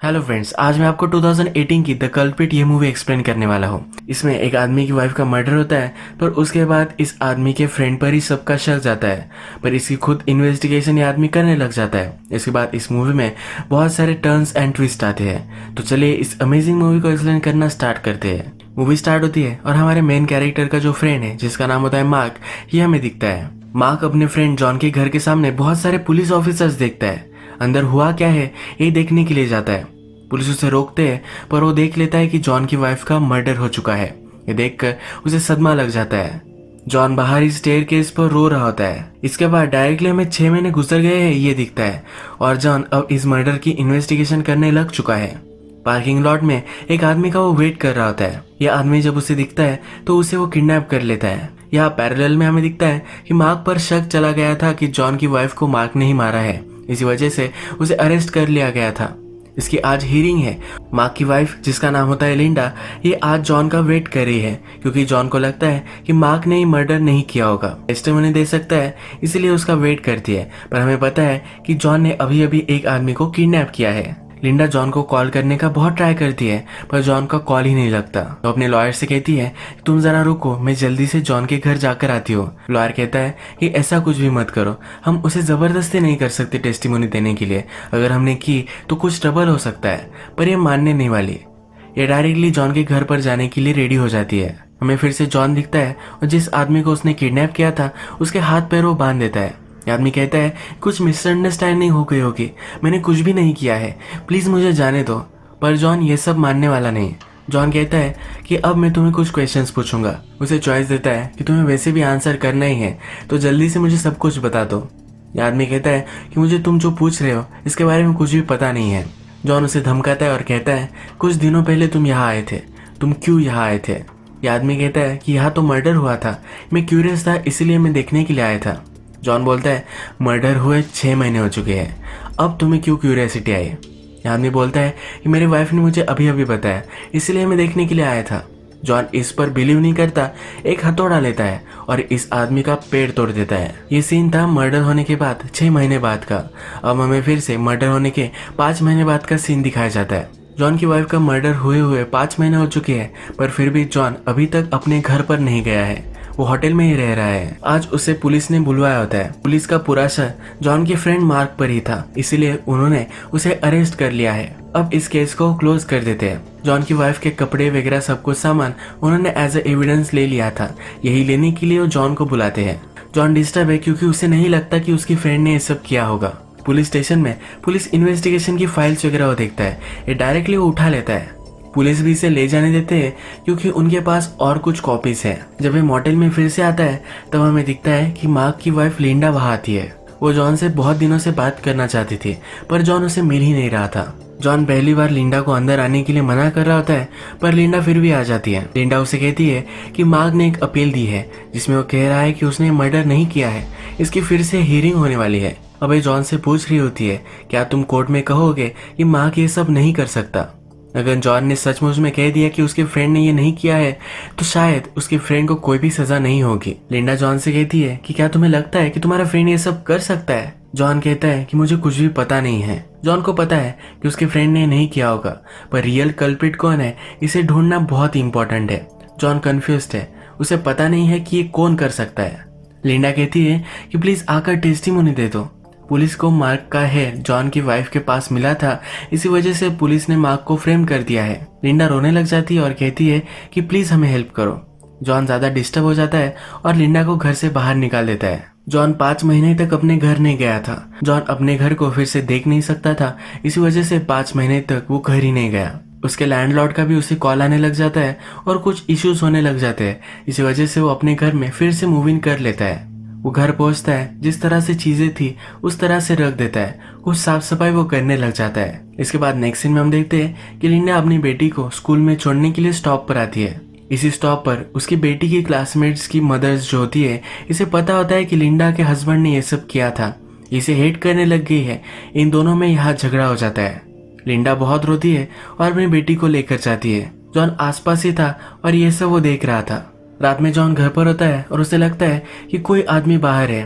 Hello friends, आज मैं आपको 2018 की द कल्प्रिट ये मूवी एक्सप्लेन करने वाला हूँ। इसमें एक आदमी की वाइफ का मर्डर होता है, पर उसके बाद इस आदमी के फ्रेंड पर ही सबका शक जाता है, पर इसकी खुद इन्वेस्टिगेशन ये आदमी करने लग जाता है। इसके बाद इस मूवी में बहुत सारे टर्न्स एंड ट्विस्ट आते हैं। तो चलिए इस अमेजिंग मूवी को एक्सप्लेन करना स्टार्ट करते हैं। मूवी स्टार्ट होती है और हमारे मेन कैरेक्टर का जो फ्रेंड है, जिसका नाम होता है मार्क, ये हमें दिखता है। मार्क अपने फ्रेंड जॉन के घर के सामने बहुत सारे पुलिस ऑफिसर्स देखता है। अंदर हुआ क्या है ये देखने के लिए जाता है। पुलिस उसे रोकते हैं, पर वो देख लेता है कि जॉन की वाइफ का मर्डर हो चुका है। ये देखकर उसे सदमा लग जाता है। जॉन बाहर ही स्टेयरकेस पर रो रहा होता है। इसके बाद डायरेक्टली हमें 6 महीने गुजर गए हैं ये दिखता है, और जॉन अब इस मर्डर की इन्वेस्टिगेशन करने लग चुका है। पार्किंग लॉट में एक आदमी का वो वेट कर रहा होता है। यह आदमी जब उसे दिखता है तो उसे वो किडनैप कर लेता है। यहाँ पैरेलल में हमें दिखता है कि मार्क पर शक चला गया था कि जॉन की वाइफ को मार्क ने ही मारा है। इसी वजह से उसे अरेस्ट कर लिया गया था। इसकी आज हियरिंग है। मार्क की वाइफ, जिसका नाम होता है लिंडा, ये आज जॉन का वेट कर रही है, क्योंकि जॉन को लगता है कि मार्क ने ही मर्डर नहीं किया होगा। टेस्टिमनी दे सकता है, इसलिए उसका वेट करती है। पर हमें पता है कि जॉन ने अभी अभी एक आदमी को किडनैप किया है। लिंडा जॉन को कॉल करने का बहुत ट्राई करती है, पर जॉन का कॉल ही नहीं लगता। तो अपने लॉयर से कहती है, तुम जरा रुको, मैं जल्दी से जॉन के घर जाकर आती हूँ। लॉयर कहता है कि ऐसा कुछ भी मत करो, हम उसे जबरदस्ती नहीं कर सकते टेस्टिमोनी देने के लिए। अगर हमने की तो कुछ ट्रबल हो सकता है। पर ये मानने नहीं वाली। ये डायरेक्टली जॉन के घर पर जाने के लिए रेडी हो जाती है। हमें फिर से जॉन दिखता है, और जिस आदमी को उसने किडनैप किया था उसके हाथ पैर वो बांध देता है। आदमी कहता है, कुछ मिसअंडरस्टैंडिंग हो गई होगी, मैंने कुछ भी नहीं किया है, प्लीज मुझे जाने दो। पर जॉन ये सब मानने वाला नहीं। जॉन कहता है कि अब मैं तुम्हें कुछ क्वेश्चंस पूछूंगा। उसे चॉइस देता है कि तुम्हें वैसे भी आंसर करना ही है, तो जल्दी से मुझे सब कुछ बता दो। आदमी कहता है कि मुझे तुम जो पूछ रहे हो इसके बारे में कुछ भी पता नहीं है। जॉन उसे धमकाता है और कहता है, कुछ दिनों पहले तुम यहाँ आए थे, तुम क्यों यहाँ आए थे? आदमी कहता है कि यहाँ तो मर्डर हुआ था, मैं क्यूरियस था इसलिए मैं देखने के लिए आया था। जॉन बोलता है, मर्डर हुए 6 महीने हो चुके हैं, अब तुम्हें क्यों क्यूरियोसिटी आई? आदमी बोलता है कि मेरी वाइफ ने मुझे अभी अभी बताया, इसलिए मैं देखने के लिए आया था। जॉन इस पर बिलीव नहीं करता, एक हथौड़ा लेता है और इस आदमी का पेड़ तोड़ देता है। ये सीन था मर्डर होने के बाद 6 महीने बाद का। अब हमें फिर से मर्डर होने के 5 महीने बाद का सीन दिखाया जाता है। जॉन की वाइफ का मर्डर हुए 5 महीने हो चुके हैं, पर फिर भी जॉन अभी तक अपने घर पर नहीं गया है। वो होटल में ही रह रहा है। आज उसे पुलिस ने बुलवाया होता है। पुलिस का पूरा शक जॉन के फ्रेंड मार्क पर ही था, इसलिए उन्होंने उसे अरेस्ट कर लिया है। अब इस केस को क्लोज कर देते हैं। जॉन की वाइफ के कपड़े वगैरह सब कुछ सामान उन्होंने एज ए एविडेंस ले लिया था। यही लेने के लिए वो जॉन को बुलाते हैं। जॉन डिस्टर्ब है, क्योंकि उसे नहीं लगता कि उसकी फ्रेंड ने ये सब किया होगा। पुलिस स्टेशन में पुलिस इन्वेस्टिगेशन की फाइल्स वगैरह वो देखता है। ये डायरेक्टली वो उठा लेता है। पुलिस भी इसे ले जाने देते हैं, क्योंकि उनके पास और कुछ कॉपीज है। जब ये मोटेल में फिर से आता है तब हमें दिखता है कि मार्क की वाइफ लिंडा वहां आती है। वो जॉन से बहुत दिनों से बात करना चाहती थी, पर जॉन उसे मिल ही नहीं रहा था। जॉन पहली बार लिंडा को अंदर आने के लिए मना कर रहा होता है, पर लिंडा फिर भी आ जाती है। लिंडा उसे कहती है कि मार्क ने एक अपील दी है, जिसमें वो कह रहा है कि उसने मर्डर नहीं किया है, इसकी फिर से हियरिंग होने वाली है। अब ये जॉन से पूछ रही होती है, क्या तुम कोर्ट में कहोगे कि मार्क ये सब नहीं कर सकता? अगर जॉन ने सचमुच में कह दिया कि उसके फ्रेंड ने ये नहीं किया है, तो शायद उसके फ्रेंड को कोई भी सजा नहीं होगी। लिंडा जॉन से कहती है कि क्या तुम्हें लगता है कि तुम्हारा फ्रेंड ये सब कर सकता है? जॉन कहता है कि मुझे कुछ भी पता नहीं है। जॉन को पता है कि उसके फ्रेंड ने नहीं किया होगा, पर रियल कल्प्रिट कौन है इसे ढूंढना बहुत इंपॉर्टेंट है। जॉन कंफ्यूज्ड है, उसे पता नहीं है कि ये कौन कर सकता है। लिंडा कहती है कि प्लीज आकर टेस्टिमोनी दे दो। पुलिस को मार्क का हेयर जॉन की वाइफ के पास मिला था, इसी वजह से पुलिस ने मार्क को फ्रेम कर दिया है। लिंडा रोने लग जाती है और कहती है कि प्लीज हमें हेल्प करो। जॉन ज्यादा डिस्टर्ब हो जाता है और लिंडा को घर से बाहर निकाल देता है। जॉन 5 महीने तक अपने घर नहीं गया था। जॉन अपने घर को फिर से देख नहीं सकता था, इसी वजह से 5 महीने तक वो घर ही नहीं गया। उसके लैंडलॉर्ड का भी उसे कॉल आने लग जाता है और कुछ इश्यूज होने लग जाते हैं। इसी वजह से वो अपने घर में फिर से मूव इन कर लेता है। वो घर पहुंचता है, जिस तरह से चीजें थी उस तरह से रख देता है। कुछ साफ सफाई वो करने लग जाता है। इसके बाद नेक्स्ट सीन में हम देखते हैं कि लिंडा अपनी बेटी को स्कूल में छोड़ने के लिए स्टॉप पर आती है। इसी स्टॉप पर उसकी बेटी की क्लासमेट्स की मदर्स जो होती है, इसे पता होता है कि लिंडा के हस्बैंड ने ये सब किया था। इसे हेट करने लग गई है। इन दोनों में यहाँ झगड़ा हो जाता है। लिंडा बहुत रोती है और अपनी बेटी को लेकर जाती है। जॉन आसपास ही था और ये सब वो देख रहा था। रात में जॉन घर पर होता है और उसे लगता है कि कोई आदमी बाहर है।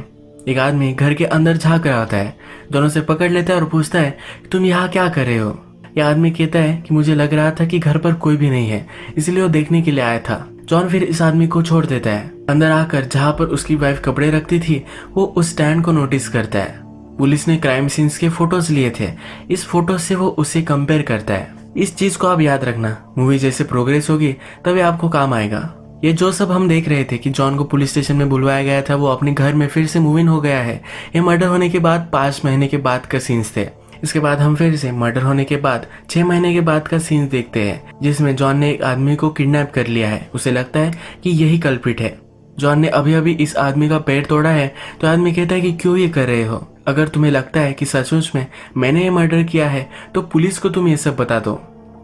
एक आदमी घर के अंदर झांक रहा होता है। जॉन उसे पकड़ लेता है और पूछता है, तुम यहाँ क्या कर रहे हो? यह आदमी कहता है कि मुझे लग रहा था कि घर पर कोई भी नहीं है, इसलिए वो देखने के लिए आया था। जॉन फिर इस आदमी को छोड़ देता है। अंदर आकर जहाँ पर उसकी वाइफ कपड़े रखती थी वो उस स्टैंड को नोटिस करता है। पुलिस ने क्राइम सीन्स के फोटोज लिए थे। इस फोटो से वो उसे कंपेयर करता है। इस चीज को आप याद रखना, मूवी जैसे प्रोग्रेस होगी तभी आपको काम आएगा। ये जो सब हम देख रहे थे कि जॉन को पुलिस स्टेशन में बुलवाया गया था, वो अपने घर में फिर से मूव इन हो गया है। ये मर्डर होने के बाद 5 महीने के बाद का सीन्स थे। इसके बाद हम फिर से मर्डर होने के बाद 6 महीने के बाद का सीन्स देखते हैं, जिसमें जॉन ने एक आदमी को किडनैप कर लिया है। उसे लगता है कि यही कल्प्रिट है। जॉन ने अभी अभी इस आदमी का पैर तोड़ा है, तो आदमी कहता है कि क्यों ये कर रहे हो? अगर तुम्हें लगता है कि सचमुच में मैंने ये मर्डर किया है तो पुलिस को तुम ये सब बता दो।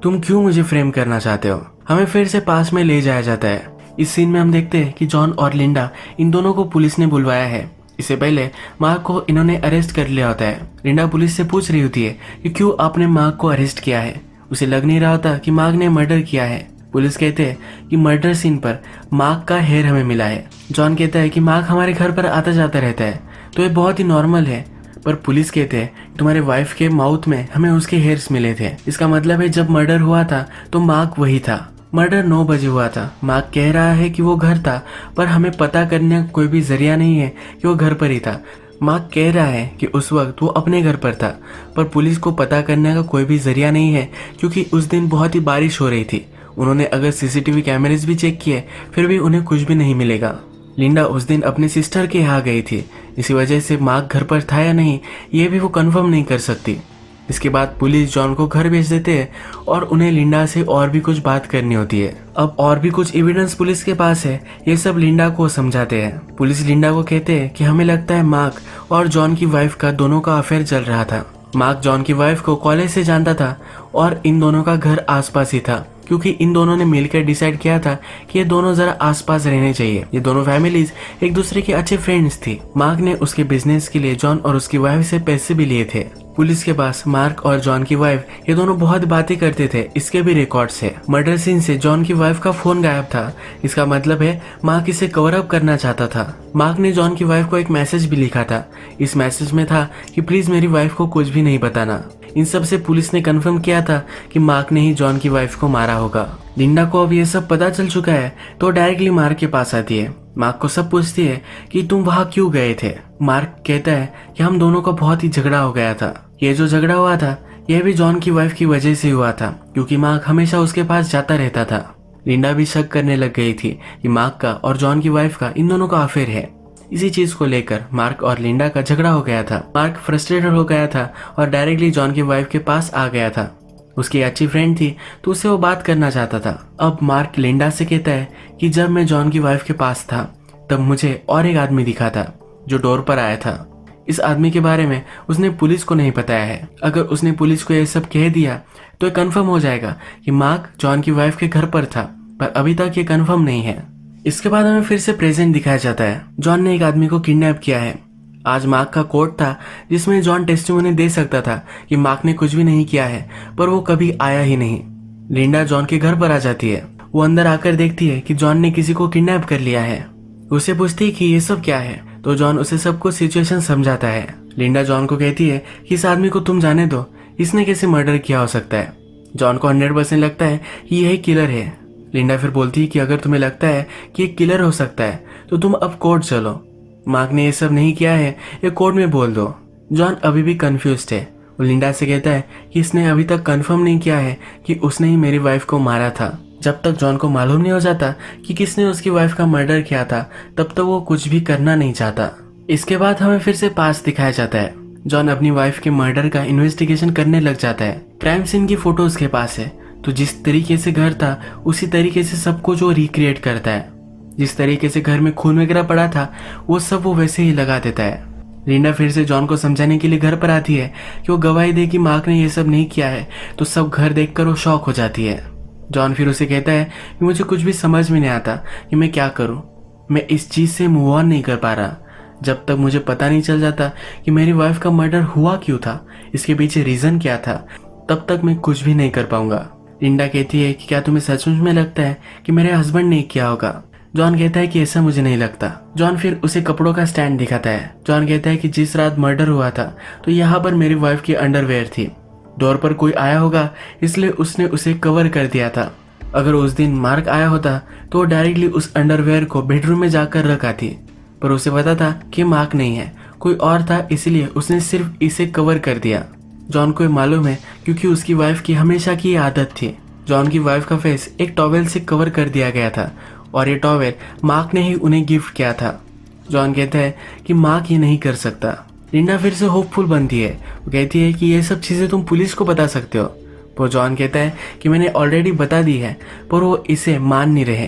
तुम क्यों मुझे फ्रेम करना चाहते हो? हमें फिर से पास में ले जाया जाता है। इस सीन में हम देखते हैं कि जॉन और लिंडा, इन दोनों को पुलिस ने बुलवाया है। इससे पहले मार्क को इन्होंने अरेस्ट कर लिया होता है। लिंडा पुलिस से पूछ रही होती है कि क्यों आपने मार्क को अरेस्ट किया है। उसे लग नहीं रहा होता कि मार्क ने मर्डर किया है। पुलिस कहते हैं कि मर्डर सीन पर मार्क का हेयर हमें मिला है। जॉन कहता है कि मार्क हमारे घर पर आता जाता रहता है, तो ये बहुत ही नॉर्मल है। पर पुलिस कहते हैं तुम्हारे वाइफ के माउथ में हमें उसके हेयर्स मिले थे। इसका मतलब है जब मर्डर हुआ था तो मार्क वही था। मर्डर 9 बजे हुआ था। मार्क कह रहा है कि वो घर था, पर हमें पता करने का कोई भी जरिया नहीं है कि वो घर पर ही था। मार्क कह रहा है कि उस वक्त वो अपने घर पर था, पर पुलिस को पता करने का कोई भी जरिया नहीं है क्योंकि उस दिन बहुत ही बारिश हो रही थी। उन्होंने अगर सीसीटीवी कैमरेज भी चेक किए फिर भी उन्हें कुछ भी नहीं मिलेगा। लिंडा उस दिन अपनी सिस्टर के यहाँ गई थी, इसी वजह से मार्क घर पर था या नहीं ये भी वो कंफर्म नहीं कर सकती। इसके बाद पुलिस जॉन को घर भेज देते हैं और उन्हें लिंडा से और भी कुछ बात करनी होती है। अब और भी कुछ एविडेंस पुलिस के पास है, ये सब लिंडा को समझाते हैं। पुलिस लिंडा को कहते हैं कि हमें लगता है मार्क और जॉन की वाइफ का दोनों का अफेयर चल रहा था। मार्क जॉन की वाइफ को कॉलेज से जानता था और इन दोनों का घर आसपास ही था, क्योंकि इन दोनों ने मिलकर डिसाइड किया था कि ये दोनों जरा आसपास रहने चाहिए। ये दोनों फैमिलीज एक दूसरे के अच्छे फ्रेंड्स थी। मार्क ने उसके बिजनेस के लिए जॉन और उसकी वाइफ से पैसे भी लिए थे। पुलिस के पास मार्क और जॉन की वाइफ ये दोनों बहुत बातें करते थे, इसके भी रिकॉर्ड्स है। मर्डर सीन से जॉन की वाइफ का फोन गायब था। इसका मतलब है मार्क इसे कवर अप करना चाहता था। मार्क ने जॉन की वाइफ को एक मैसेज भी लिखा था। इस मैसेज में था कि प्लीज मेरी वाइफ को कुछ भी नहीं बताना। इन सब से पुलिस ने कंफर्म किया था कि मार्क ने ही जॉन की वाइफ को मारा होगा। लिंडा को अब ये सब पता चल चुका है, तो डायरेक्टली मार्क के पास आती है। मार्क को सब पूछती है कि तुम वहाँ क्यों गए थे। मार्क कहता है कि हम दोनों का बहुत ही झगड़ा हो गया था। ये जो झगड़ा हुआ था यह भी जॉन की वाइफ की वजह से हुआ था, क्योंकि मार्क हमेशा उसके पास जाता रहता था। लिंडा भी शक करने लग गई थी कि मार्क का और जॉन की वाइफ का इन दोनों का अफेयर है। इसी चीज को लेकर मार्क और लिंडा का झगड़ा हो गया था। मार्क फ्रस्ट्रेटेड हो गया था और डायरेक्टली जॉन की वाइफ के पास आ गया था। उसकी अच्छी फ्रेंड थी तो उससे वो बात करना चाहता था। अब मार्क लिंडा से कहता है कि जब मैं जॉन की वाइफ के पास था तब मुझे और एक आदमी दिखा था जो डोर पर आया था। इस आदमी के बारे में उसने पुलिस को नहीं बताया है। अगर उसने पुलिस को ये सब कह दिया तो ये कंफर्म हो जाएगा कि मार्क जॉन की वाइफ के घर पर था, पर अभी तक ये कंफर्म नहीं है। इसके बाद हमें फिर से प्रेजेंट दिखाया जाता है। जॉन ने एक आदमी को किडनैप किया है। आज मार्क का कोर्ट था जिसमें जॉन टेस्टिमोनी दे सकता था कि मार्क ने कुछ भी नहीं किया है, पर वो कभी आया ही नहीं। लिंडा जॉन के घर पर आ जाती है। वो अंदर आकर देखती है कि जॉन ने किसी को किडनैप कर लिया है। उसे पूछती है कि ये सब क्या है, तो जॉन उसे सब कुछ सिचुएशन समझाता है। लिंडा जॉन को कहती है कि इस आदमी को तुम जाने दो, इसने कैसे मर्डर किया हो सकता है। जॉन को 100% लगता है कि यही किलर है। लिंडा फिर बोलती है कि अगर तुम्हें लगता है कि ये किलर हो सकता है तो तुम अब कोर्ट चलो। मार्क ने ये सब नहीं किया है, ये कोर्ट में बोल दो। जॉन अभी भी कंफ्यूज्ड है। वो लिंडा से कहता है कि इसने अभी तक कंफर्म नहीं किया है कि उसने ही मेरी वाइफ को मारा था। जब तक जॉन को मालूम नहीं हो जाता कि किसने उसकी वाइफ का मर्डर किया था तब तक वो कुछ भी करना नहीं चाहता। इसके बाद हमें फिर से पास दिखाया जाता है। जॉन अपनी वाइफ के मर्डर का इन्वेस्टिगेशन करने लग जाता है। क्राइम सीन की फोटो उसके पास है, तो जिस तरीके से घर था उसी तरीके से सब कुछ वो रिक्रिएट करता है। जिस तरीके से घर में खून वगैरह पड़ा था वो सब वो वैसे ही लगा देता है। लिंडा फिर से जॉन को समझाने के लिए घर पर आती है कि वो गवाही दे कि मार्क ने ये सब नहीं किया है, तो सब घर देखकर वो शॉक हो जाती है। जॉन फिर उसे कहता है कि मुझे कुछ भी समझ में नहीं आता कि मैं क्या करूं। मैं इस चीज से मूव ऑन नहीं कर पा रहा। जब तक मुझे पता नहीं चल जाता कि मेरी वाइफ का मर्डर हुआ क्यों था, इसके पीछे रीजन क्या था, तब तक मैं कुछ भी नहीं कर पाऊंगा। लिंडा कहती है कि क्या तुम्हें सचमुच में लगता है कि मेरे हस्बैंड ने किया होगा। जॉन कहता है कि ऐसा मुझे नहीं लगता। जॉन फिर उसे कपड़ों का स्टैंड दिखाता है। जॉन कहता है कि जिस रात मर्डर हुआ था तो यहाँ पर मेरी वाइफ की अंडरवेयर थी। डोर पर कोई आया होगा इसलिए उसने उसे कवर कर दिया था। अगर उस दिन मार्क आया होता तो वो डायरेक्टली उस अंडरवेयर को बेडरूम में जाकर रख आती, पर उसे पता था कि मार्क नहीं है, कोई और था, इसलिए उसने सिर्फ इसे कवर कर दिया। जॉन को मालूम है क्योंकि उसकी वाइफ की हमेशा की आदत थी। जॉन की वाइफ का फेस एक टॉवेल से कवर कर दिया गया था और ये टॉवेल मार्क ने ही उन्हें गिफ्ट किया था। जॉन कहता है कि मार्क ये नहीं कर सकता। लिंडा फिर से होपफुल बनती है, वो कहती है कि ये सब चीज़ें तुम पुलिस को बता सकते हो। वो जॉन कहता है कि मैंने ऑलरेडी बता दी है, पर वो इसे मान नहीं रहे।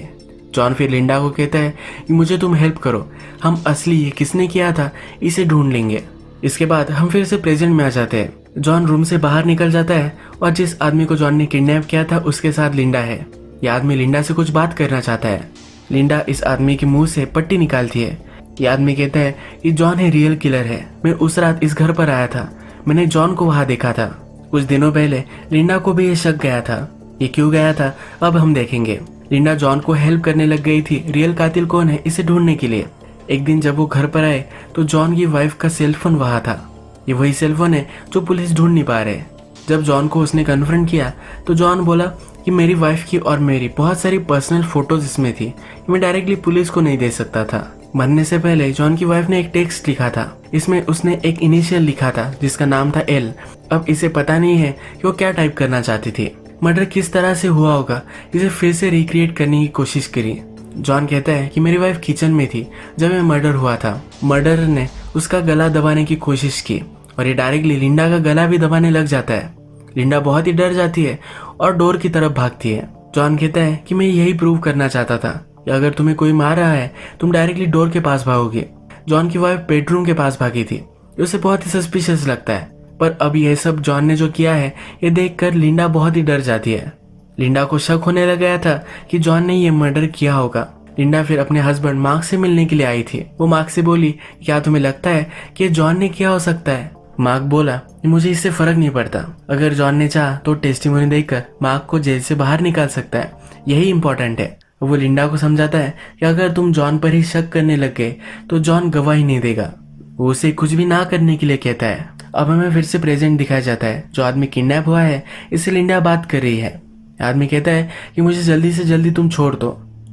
जॉन फिर लिंडा को कहता है कि मुझे तुम हेल्प करो, हम असली ये किसने किया था इसे ढूंढ लेंगे। इसके बाद हम फिर से प्रेजेंट में आ जाते हैं। जॉन रूम से बाहर निकल जाता है और जिस आदमी को जॉन ने किडनैप किया था उसके साथ लिंडा है। यह आदमी लिंडा से कुछ बात करना चाहता है। लिंडा इस आदमी के मुंह से पट्टी निकालती है। यह आदमी कहता है कि जॉन ही रियल किलर है, मैं उस रात इस घर पर आया था, मैंने जॉन को वहां देखा था। कुछ दिनों पहले लिंडा को भी ये शक गया था, ये क्यों गया था अब हम देखेंगे। लिंडा जॉन को हेल्प करने लग गई थी रियल कातिल कौन है इसे ढूंढने के लिए। एक दिन जब वो घर पर आए तो जॉन की वाइफ का सेलफोन वहां था। ये वही सेलफोन है जो पुलिस ढूंढ नहीं पा रहे। जब जॉन को उसने कन्फ्रंट किया तो जॉन बोला कि मेरी वाइफ की और मेरी बहुत सारी पर्सनल फोटोज इसमें थी, मैं डायरेक्टली पुलिस को नहीं दे सकता था। मरने से पहले जॉन की वाइफ ने एक टेक्स्ट लिखा था, इसमें उसने एक इनिशियल लिखा था जिसका नाम था एल। अब इसे पता नहीं है कि वो क्या टाइप करना चाहती थी। मर्डर किस तरह से हुआ होगा इसे फिर से रिक्रिएट करने की कोशिश करी। जॉन कहता है कि मेरी वाइफ किचन में थी जब ये मर्डर हुआ था। मर्डरर ने उसका गला दबाने की कोशिश की और ये डायरेक्टली लिंडा का गला भी दबाने लग जाता है। लिंडा बहुत ही डर जाती है और डोर की तरफ भागती है। जॉन कहता है कि मैं यही प्रूव करना चाहता था कि अगर तुम्हें कोई मार रहा है तुम डायरेक्टली डोर के पास भागोगे। जॉन की वाइफ बेडरूम के पास भागी थी, उसे बहुत ही सस्पिशियस लगता है, पर अब यह सब जॉन ने जो किया है ये देखकर लिंडा बहुत ही डर जाती है। लिंडा को शक होने लग गया था कि जॉन ने ये मर्डर किया होगा। लिंडा फिर अपने हस्बैंड मार्क से मिलने के लिए आई थी। वो मार्क से बोली क्या तुम्हें लगता है कि जॉन ने किया हो सकता है। मार्क बोला कि मुझे इससे फर्क नहीं पड़ता, अगर जॉन ने चाहा तो टेस्टिमोनी देकर मार्क को जेल से बाहर निकाल सकता है, यही इंपॉर्टेंट है। वो लिंडा को समझाता है कि अगर तुम जॉन पर ही शक करने लग गए तो जॉन गवाही नहीं देगा। वो उसे कुछ भी ना करने के लिए कहता है। अब हमें फिर से प्रेजेंट दिखाया जाता है। जो आदमी किडनैप हुआ है इससे लिंडा बात कर रही है। आदमी कहता है कि मुझे जल्दी से जल्दी तुम छोड़ दो,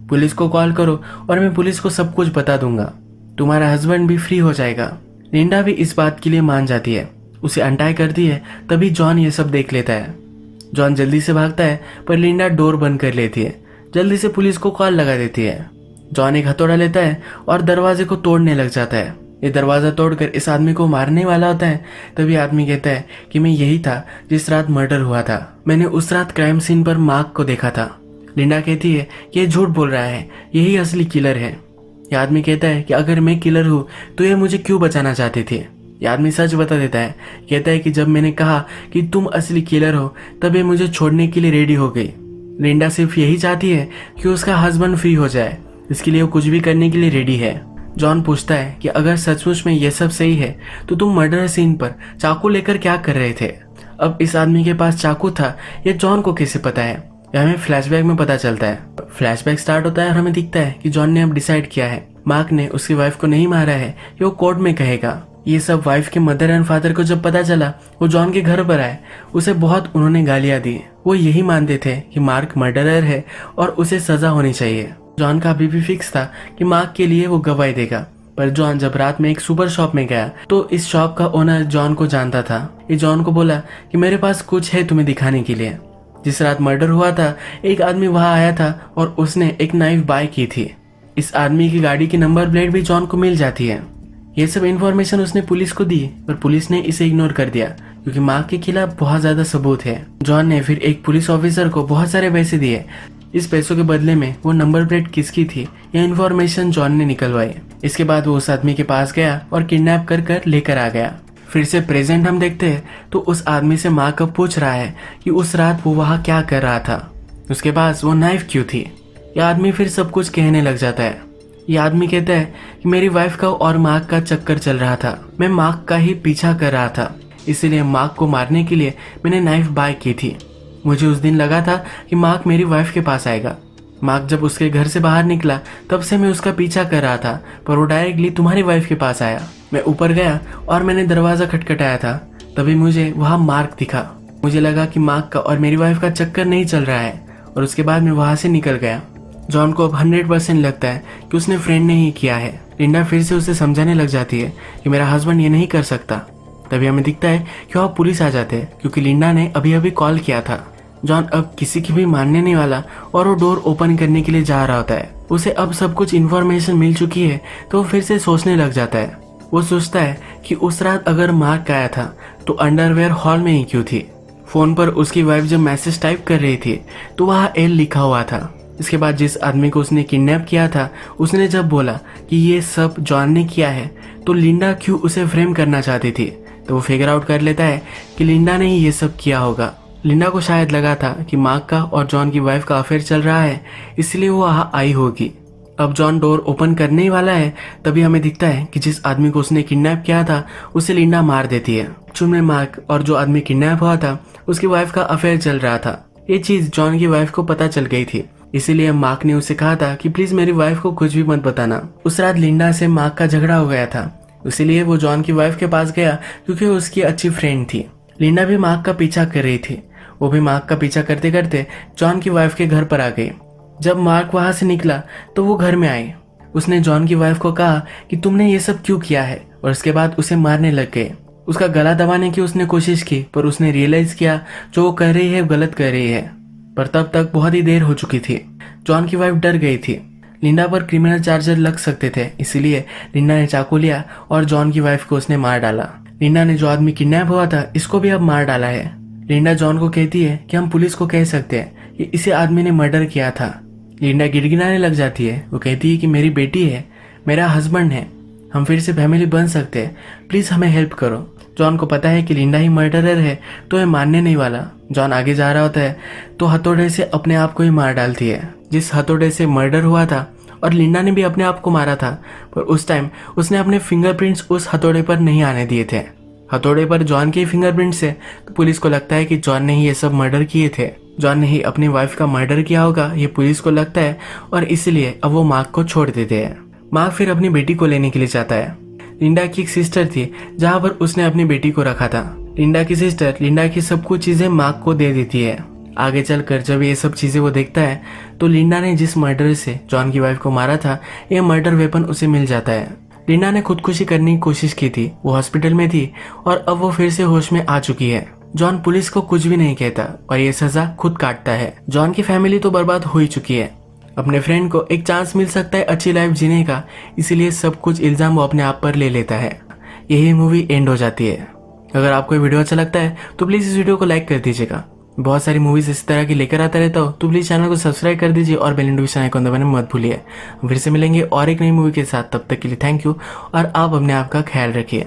पुलिस को कॉल करो और मैं पुलिस को सब कुछ बता दूंगा, तुम्हारा हस्बैंड भी फ्री हो जाएगा। लिंडा भी इस बात के लिए मान जाती है, उसे अनटाई करती है। तभी जॉन ये सब देख लेता है। जॉन जल्दी से भागता है पर लिंडा डोर बंद कर लेती है, जल्दी से पुलिस को कॉल लगा देती है। जॉन एक हथौड़ा लेता है और दरवाजे को तोड़ने लग जाता है। ये दरवाजा तोड़कर इस आदमी को मारने वाला होता है। तभी आदमी कहता है कि मैं यही था जिस रात मर्डर हुआ था, मैंने उस रात क्राइम सीन पर मार्क को देखा था। लिंडा कहती है कि ये झूठ बोल रहा है, यही असली किलर है। यह आदमी कहता है कि अगर मैं किलर हूँ तो ये मुझे क्यों बचाना चाहते थे। यह आदमी सच बता देता है, कहता है कि जब मैंने कहा कि तुम असली किलर हो तब ये मुझे छोड़ने के लिए रेडी हो गई। लिंडा सिर्फ यही चाहती है कि उसका हस्बैंड फ्री हो जाए, इसके लिए वो कुछ भी करने के लिए रेडी है। जॉन पूछता है कि अगर सचमुच में यह सब सही है तो तुम मर्डर सीन पर चाकू लेकर क्या कर रहे थे। अब इस आदमी के पास चाकू था ये जॉन को कैसे पता है, यह हमें फ्लैशबैक में पता चलता है। फ्लैशबैक स्टार्ट होता है और हमें दिखता है कि जॉन ने अब डिसाइड किया है मार्क ने उसकी वाइफ को नहीं मारा है, ये वो कोर्ट में कहेगा। ये सब वाइफ के मदर एंड फादर को जब पता चला वो जॉन के घर पर आए, उसे बहुत उन्होंने गालियां दी। वो यही मानते थे कि मार्क मर्डरर है और उसे सजा होनी चाहिए। जॉन का अभी भी फिक्स था कि मार्क के लिए वो गवाही देगा, पर जॉन जब रात में एक सुपर शॉप में गया तो इस शॉप का ओनर जॉन को जानता था। ये जॉन को बोला कि मेरे पास कुछ है तुम्हें दिखाने के लिए। जिस रात मर्डर हुआ था एक आदमी वहां आया था और उसने एक नाइफ बाय की थी। इस आदमी की गाड़ी की नंबर प्लेट भी जॉन को मिल जाती है। ये सब इन्फॉर्मेशन उसने पुलिस को दी पर पुलिस ने इसे इग्नोर कर दिया क्योंकि मार्क के खिलाफ बहुत ज्यादा सबूत है। जॉन ने फिर एक पुलिस ऑफिसर को बहुत सारे पैसे दिए। इस पैसों के बदले में वो नंबर प्लेट किसकी थी यह इन्फॉर्मेशन जॉन ने निकलवाई। इसके बाद वो उस आदमी के पास गया और किडनैप कर लेकर आ गया। फिर से प्रेजेंट हम देखते हैं तो उस आदमी से मार्क अब पूछ रहा है कि उस रात वो वहां क्या कर रहा था, उसके पास वो नाइफ क्यों थी। यह आदमी फिर सब कुछ कहने लग जाता है। यह आदमी कहता है कि मेरी वाइफ का और मार्क का चक्कर चल रहा था, मैं मार्क का ही पीछा कर रहा था, इसीलिए मार्क को मारने के लिए मैंने नाइफ बाय की थी। मुझे उस दिन लगा था कि मार्क मेरी वाइफ के पास आएगा। मार्क जब उसके घर से बाहर निकला तब से मैं उसका पीछा कर रहा था, पर वो डायरेक्टली तुम्हारी वाइफ के पास आया। मैं ऊपर गया और मैंने दरवाजा खटखटाया था, तभी मुझे वहां मार्क दिखा। मुझे लगा कि मार्क का और मेरी वाइफ का चक्कर नहीं चल रहा है और उसके बाद मैं वहां से निकल गया। जॉन को अब 100% लगता है कि उसने फ्रेंड ने ही किया है। लिंडा फिर से उसे समझाने लग जाती है कि मेरा हस्बैंड ये नहीं कर सकता। तभी हमें दिखता है कि वहाँ पुलिस आ जाते हैं क्योंकि लिंडा ने अभी अभी कॉल किया था। जॉन अब किसी की भी मानने नहीं वाला और वो डोर ओपन करने के लिए जा रहा होता है। उसे अब सब कुछ इन्फॉर्मेशन मिल चुकी है तो वो फिर से सोचने लग जाता है। वो सोचता है कि उस रात अगर मार्क आया था तो अंडरवेयर हॉल में ही क्यों थी। फोन पर उसकी वाइफ जब मैसेज टाइप कर रही थी तो वहाँ एल लिखा हुआ था। इसके बाद जिस आदमी को उसने किडनैप किया था उसने जब बोला कि ये सब जॉन ने किया है तो लिंडा क्यों उसे फ्रेम करना चाहती थी, तो वो फिगर आउट कर लेता है कि लिंडा ने ही ये सब किया होगा। लिंडा को शायद लगा था कि मार्क का और जॉन की वाइफ का अफेयर चल रहा है, इसलिए वो वहाँ आई होगी। अब जॉन डोर ओपन करने ही वाला है तभी हमें दिखता है कि जिस आदमी को उसने किडनैप किया था उसे लिंडा मार देती है। एक्चुअल में मार्क और जो आदमी किडनैप हुआ था उसकी वाइफ का अफेयर चल रहा था। ये चीज जॉन की वाइफ को पता चल गई थी, इसीलिए मार्क ने उसे कहा था कि प्लीज मेरी वाइफ को कुछ भी मत बताना। उस रात लिंडा से मार्क का झगड़ा हो गया था, इसीलिए वो जॉन की वाइफ के पास गया क्योंकि वो उसकी अच्छी फ्रेंड थी। लिंडा भी मार्क का पीछा कर रही थी। वो भी मार्क का पीछा करते करते जॉन की वाइफ के घर पर आ गई। जब मार्क वहां से निकला तो वो घर में आई। उसने जॉन की वाइफ को कहा कि तुमने ये सब क्यों किया है और उसके बाद उसे मारने लग गए। उसका गला दबाने की उसने कोशिश की पर उसने रियलाइज किया जो वो कर रही है गलत कर रही है, पर तब तक बहुत ही देर हो चुकी थी। जॉन की वाइफ डर गई थी। लिंडा पर क्रिमिनल चार्जर लग सकते थे, इसीलिए लिंडा ने चाकू लिया और जॉन की वाइफ को उसने मार डाला। लिंडा ने जो आदमी किडनैप हुआ था इसको भी अब मार डाला है। लिंडा जॉन को कहती है कि हम पुलिस को कह सकते हैं कि इसे आदमी ने मर्डर किया था। लिंडा गिड़गिड़ाने लग जाती है। वो कहती है कि मेरी बेटी है, मेरा हस्बैंड है, हम फिर से फैमिली बन सकते हैं, प्लीज हमें हेल्प करो। जॉन को पता है कि लिंडा ही मर्डरर है तो ये मानने नहीं वाला। जॉन आगे जा रहा होता है तो हथौड़े से अपने आप को ही मार डालती है। जिस हथौड़े से मर्डर हुआ था और लिंडा ने भी अपने आप को मारा था, पर उस टाइम उसने अपने फिंगरप्रिंट्स उस हथौड़े पर नहीं आने दिए थे। हथौड़े पर जॉन के फिंगरप्रिंट्स है तो पुलिस को लगता है कि जॉन ने ही ये सब मर्डर किए थे। जॉन ने ही अपनी वाइफ का मर्डर किया होगा ये पुलिस को लगता है और इसलिए अब वो मार्क को छोड़ देते हैं। मार्क फिर अपनी बेटी को लेने के लिए जाता है। लिंडा की एक सिस्टर थी जहाँ पर उसने अपनी बेटी को रखा था। लिंडा की सिस्टर लिंडा की सब कुछ चीजें मार्क को दे देती है। आगे चलकर जब ये सब चीजें वो देखता है तो लिंडा ने जिस मर्डर से जॉन की वाइफ को मारा था ये मर्डर वेपन उसे मिल जाता है। लिंडा ने खुदकुशी करने की कोशिश की थी, वो हॉस्पिटल में थी और अब वो फिर से होश में आ चुकी है। जॉन पुलिस को कुछ भी नहीं कहता और ये सजा खुद काटता है। जॉन की फैमिली तो बर्बाद हो ही चुकी है। अपने फ्रेंड को एक चांस मिल सकता है अच्छी लाइफ जीने का, इसीलिए सब कुछ इल्जाम वो अपने आप पर ले लेता है। यही मूवी एंड हो जाती है। अगर आपको ये वीडियो अच्छा लगता है तो प्लीज इस वीडियो को लाइक कर दीजिएगा। बहुत सारी मूवीज इस तरह की लेकर आता रहता हूँ तो प्लीज चैनल को सब्सक्राइब कर दीजिए और बेल नोटिफिकेशन आइकन दबाना मत भूलिए। फिर से मिलेंगे और एक नई मूवी के साथ, तब तक के लिए थैंक यू और आप अपने आप का ख्याल रखिए।